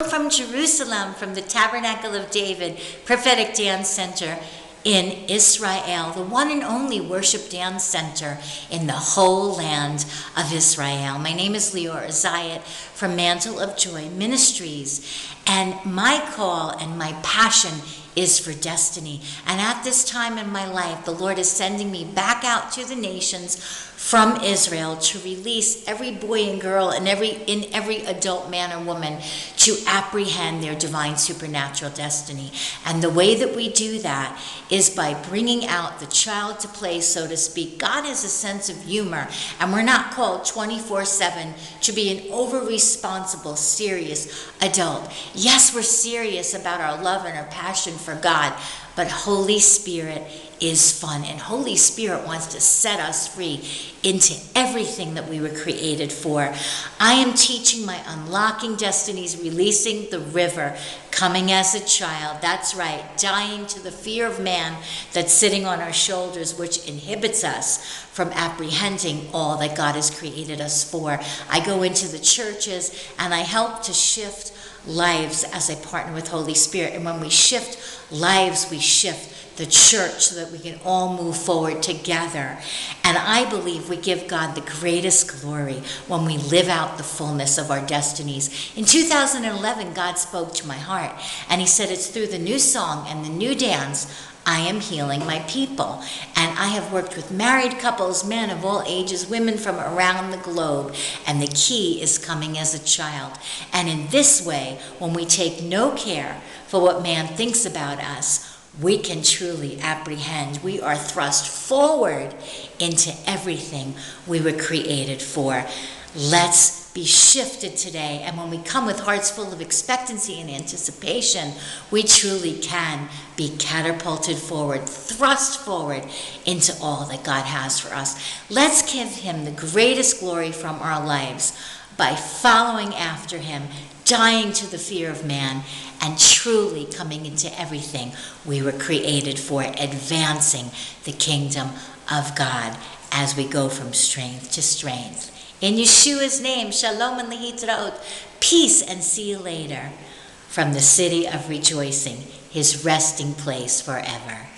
From Jerusalem, from the Tabernacle of David Prophetic Dance Center in Israel, the one and only worship dance center in the whole land of Israel. My name is Liora Ziet from Mantle of Joy Ministries, and my call and my passion is for destiny. And at this time in my life, the Lord is sending me back out to the nations from Israel to release every boy and girl and every adult man or woman to apprehend their divine supernatural destiny. And the way that we do that is by bringing out the child to play, so to speak. God has a sense of humor, and we're not called 24/7 to be an over-responsible, serious adult. Yes, we're serious about our love and our passion for God, but Holy Spirit is fun, and Holy Spirit wants to set us free into everything that we were created for. I am teaching my Unlocking Destinies, Releasing the River, coming as a child. That's right, dying to the fear of man that's sitting on our shoulders, which inhibits us from apprehending all that God has created us for. I go into the churches and I help to shift lives as I partner with Holy Spirit. And when we shift lives, we shift the church so that we can all move forward together. And I believe we give God the greatest glory when we live out the fullness of our destinies. In 2011, God spoke to my heart, and he said, it's through the new song and the new dance I am healing my people. And I have worked with married couples, men of all ages, women from around the globe, and the key is coming as a child. And in this way, when we take no care for what man thinks about us, we can truly apprehend. We are thrust forward into everything we were created for. Let's be shifted today. And when we come with hearts full of expectancy and anticipation, we truly can be catapulted forward, thrust forward into all that God has for us. Let's give him the greatest glory from our lives by following after him, dying to the fear of man, and truly coming into everything we were created for, advancing the kingdom of God as we go from strength to strength. In Yeshua's name, shalom and lehitraot, peace, and see you later from the city of rejoicing, his resting place forever.